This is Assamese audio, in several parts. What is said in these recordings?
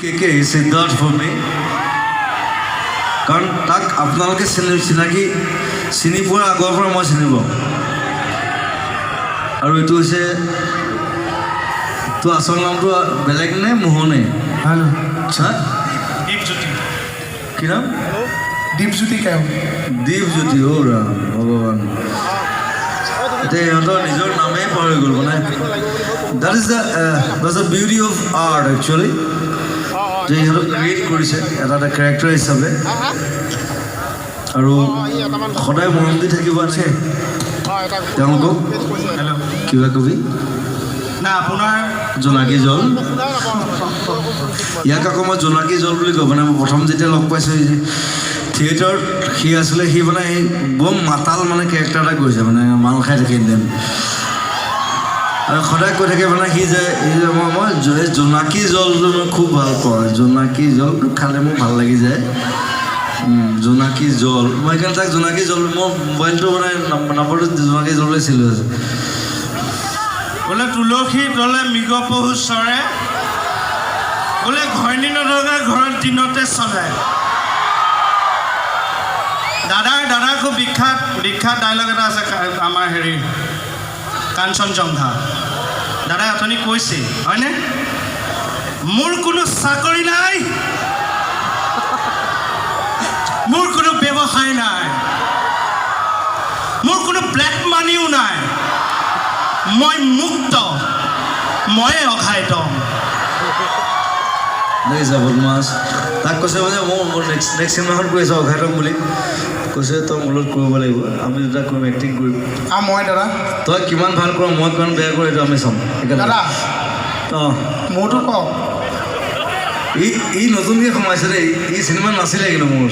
কে সিদ্ধাৰ্থ ভূমি কাৰণ তাক আপোনালোকে চিনাকি চিনি পোৱাৰ আগৰ পৰা মই চিনি পাওঁ আৰু এইটো হৈছে তো আচল নামটো বেলেগ নে মোহনে কি নাম দীপজ্যোতি কেও দীপজ্যোতি অ' ৰাম ভগৱান এতিয়া ইহঁতৰ নিজৰ নামেই পাহৰি গ'ল মানে that is the beauty of art actually যে ইহঁতক ক্ৰিয়েট কৰিছে এটা এটা কেৰেক্টাৰ হিচাপে আৰু সদায় মৰম দি থাকিব আছে তেওঁলোকক কিবা কবি না আপোনাৰ জোনাকী জল ইয়াক আকৌ মই জোনাকী জল বুলি কওঁ মানে মই প্ৰথম যেতিয়া লগ পাইছোঁ যে থিয়েটাৰত সি আছিলে সি মানে সেই বম মাতাল মানে কেৰেক্টাৰ এটা কৰিছে মানে মাল খাই থাকে এদিন আৰু সদায় কৈ থাকে মানে সি যে মই জোনাকী জলটো মই খুব ভাল পাওঁ জোনাকী জলটো খালে মোৰ ভাল লাগি যায় জোনাকী জল মই সেইকাৰণে তাক জোনাকী জল মোৰ মোবাইলটো মানে নম্বৰটো জোনাকী জল লৈছিলোঁ বোলে তুলসী তলে মৃগ পহু চৰে বোলে ঘৈণী নলগা ঘৰত দিনতে চলে দাদাৰ খুব বিখ্যাত ডাইলগ এটা আছে আমাৰ হেৰি কাঞ্চনজংঘা দাদাই অথনি কৈছে হয়নে মোৰ কোনো চাকৰি নাই মোৰ কোনো ব্যৱসায় নাই মোৰ কোনো ব্লেক মানিও নাই মই মুক্ত মই অঘাইত বদমাছ তাক কৈছে মানে মোৰ নেক্সট চিনেমাখন কৈ আছোঁ অঘাইতম বুলি কৈছে তই মোৰ লগত কৰিব লাগিব আমি দুটা কৰিম এক্টিং কৰিম আৰু মই দাদা তই কিমান ভাল কৰ মই কিমান বেয়া কৰোঁ এইটো আমি চাম দাদা অঁ মোৰতো কওক ই নতুনকৈ সোমাইছে দেই ই চিনেমা নাছিলে কিন্তু মোৰ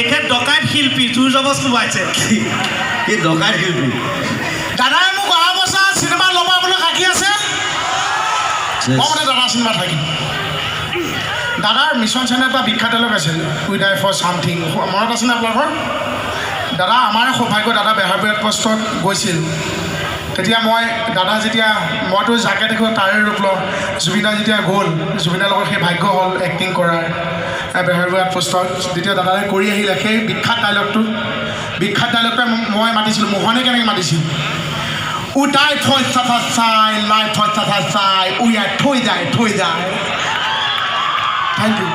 এখেত ডকাইত শিল্পী জোৰ জবজ কোবাইছে ই ডকাইত শিল্পী দাদাই মোক অহা বছৰ চিনেমা লগাবলৈ কাটি আছে মই মানে দাদা চিনেমা থাকিম দাদাৰ মিছন চেনেল এটা বিখ্যাত ডাইলগ আছিল উই ডাই ফৰ ছামথিং মনত আছেনে আপোনালোকৰ দাদা আমাৰে সৌভাগ্য দাদা বেহাৰবাৰী পোষ্টত গৈছিল তেতিয়া দাদা যেতিয়া মইতো যাকে দেখোঁ তাৰে ৰূপ লওঁ জুবিনদা যেতিয়া গ'ল জুবিনদাৰ লগত সেই ভাগ্য হ'ল এক্টিং কৰাৰ বেহাৰবাৰী পোষ্টত যেতিয়া দাদাই কৰি আহিলে সেই বিখ্যাত ডাইলগটোৱে মই মাতিছিলোঁ মোহনে কেনেকৈ মাতিছিল উদাই থৈ চাফা চাই লাই থৈ চাফা চাই উয়াই থৈ যায় থেংক ইউ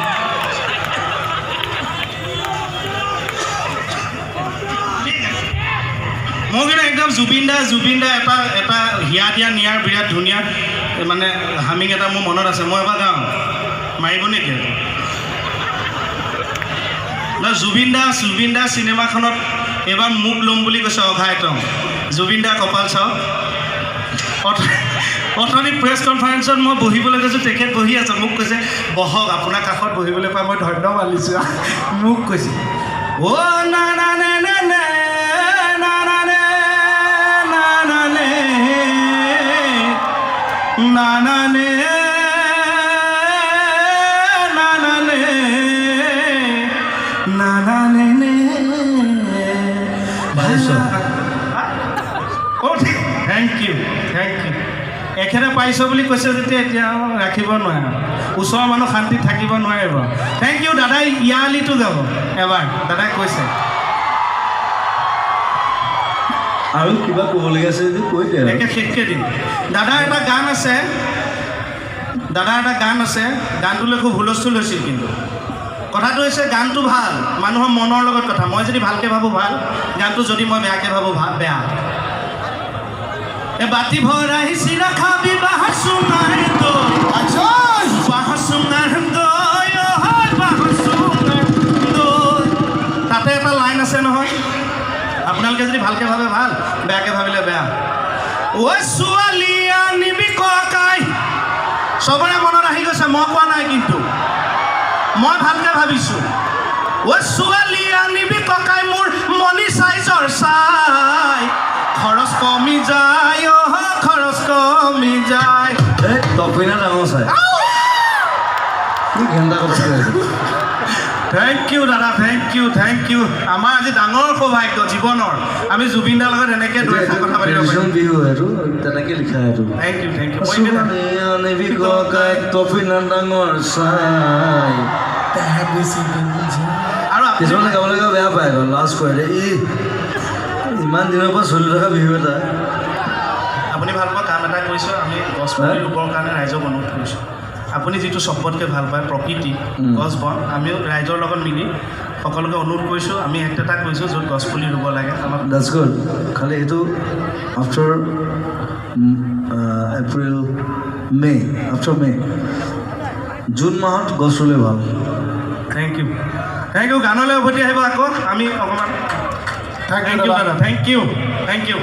মই কিন্তু একদম জুবিনদা এটা হিয়া দিয়া নিয়াৰ বিৰাট ধুনীয়া মানে হামিং এটা মোৰ মনত আছে মই এবাৰ গাওঁ মাৰিব নেকি জুবিনদা চিনেমাখনত এইবাৰ মোক ল'ম বুলি কৈছে অঘাইতম জুবিনদা কপাল চাওক অথনি প্ৰেছ কনফাৰেন্সত মই বহিবলৈ কৈছোঁ তেখেত বহি আছে মোক কৈছে বহক আপোনাৰ কাষত বহিবলৈ পাই মই ধন্যবাদ দিছোঁ মোক কৈছে অ' না না নে নে নে না না নে না না নে না না নে না না নে না না নে নে থেংক ইউ এখেতে পাইছোঁ বুলি কৈছে যেতিয়া এতিয়া ৰাখিব নোৱাৰে ওচৰৰ মানুহ শান্তিত থাকিব নোৱাৰিব থেংক ইউ দাদাই ইয়ালিটো যাব এবাৰ দাদাই কৈছে আৰু কিবা ক'বলগীয়া আছে যদি কৈ দিয়ে একে শেষকৈ দিম দাদাৰ এটা গান আছে গানটোলৈ খুব হুলস্থুল হৈছিল কিন্তু কথাটো হৈছে গানটো ভাল মানুহৰ মনৰ লগত কথা মই যদি ভালকৈ ভাবোঁ ভাল গানটো যদি মই বেয়াকৈ ভাবোঁ বেয়া বাতি ভৰাই চিৰা খাবি বাহাৰ চুঙাৰ তাতে এটা লাইন আছে নহয় আপোনালোকে যদি ভালকৈ ভাবে ভাল বেয়াকৈ ভাবিলে বেয়া ঐ ছোৱালী আনিবি ককাই চবৰে মনত আহি গৈছে মই কোৱা নাই কিন্তু মই ভালকৈ ভাবিছোঁ ঐ ছোৱালী আনিবি ককাই মোৰ মনি চাইজৰ চাই খৰচ কমি যায় খৰচ কমি যায় তপিনা ডাঙৰ চাই কি ঘেন্দা কথা কৈ আছে থেংক ইউ দাদা, থেংক ইউ। আমাৰ আজি ডাঙৰ সৌভাগ্য জীৱনৰ, আমি জুবিন দাৰ লগত এনেকৈ দুই এষাৰ কথা পাতিব পাৰিম। ট্ৰেডিশ্যন বিহু এইটো তেনেকৈ লিখা এইটো থেংক ইউ। আনিবি ককাই টফি না ডাঙৰ চাই আৰু কিছুমানে গাবলৈ গৈ বেয়া পায় আকৌ লাজ কৰে দেই ইমান দিনৰ পৰা চলি থকা বিহু এটা আপুনি ভাল পোৱা কাম এটা কৰিছোঁ, আমি গছপুলি ৰুবৰ কাৰণে ৰাইজক অনুৰোধ কৰিছোঁ। আপুনি যিটো চবতকৈ ভাল পায় প্ৰকৃতি, গছ বন, আমিও ৰাইজৰ লগত মিলি সকলোকে অনুৰোধ কৰিছোঁ। আমি এটা কৰিছোঁ য'ত গছপুলি ৰুব লাগে। আমাক ডেটছ গুড খালি এইটো after April after May June মাহত গছ ৰুলে ভাল থেংক ইউ। গানলৈ উভতি আহিব আকৌ আমি অকণমান। থেংক থেংক ইউ ইউ দাদা, থেংক ইউ।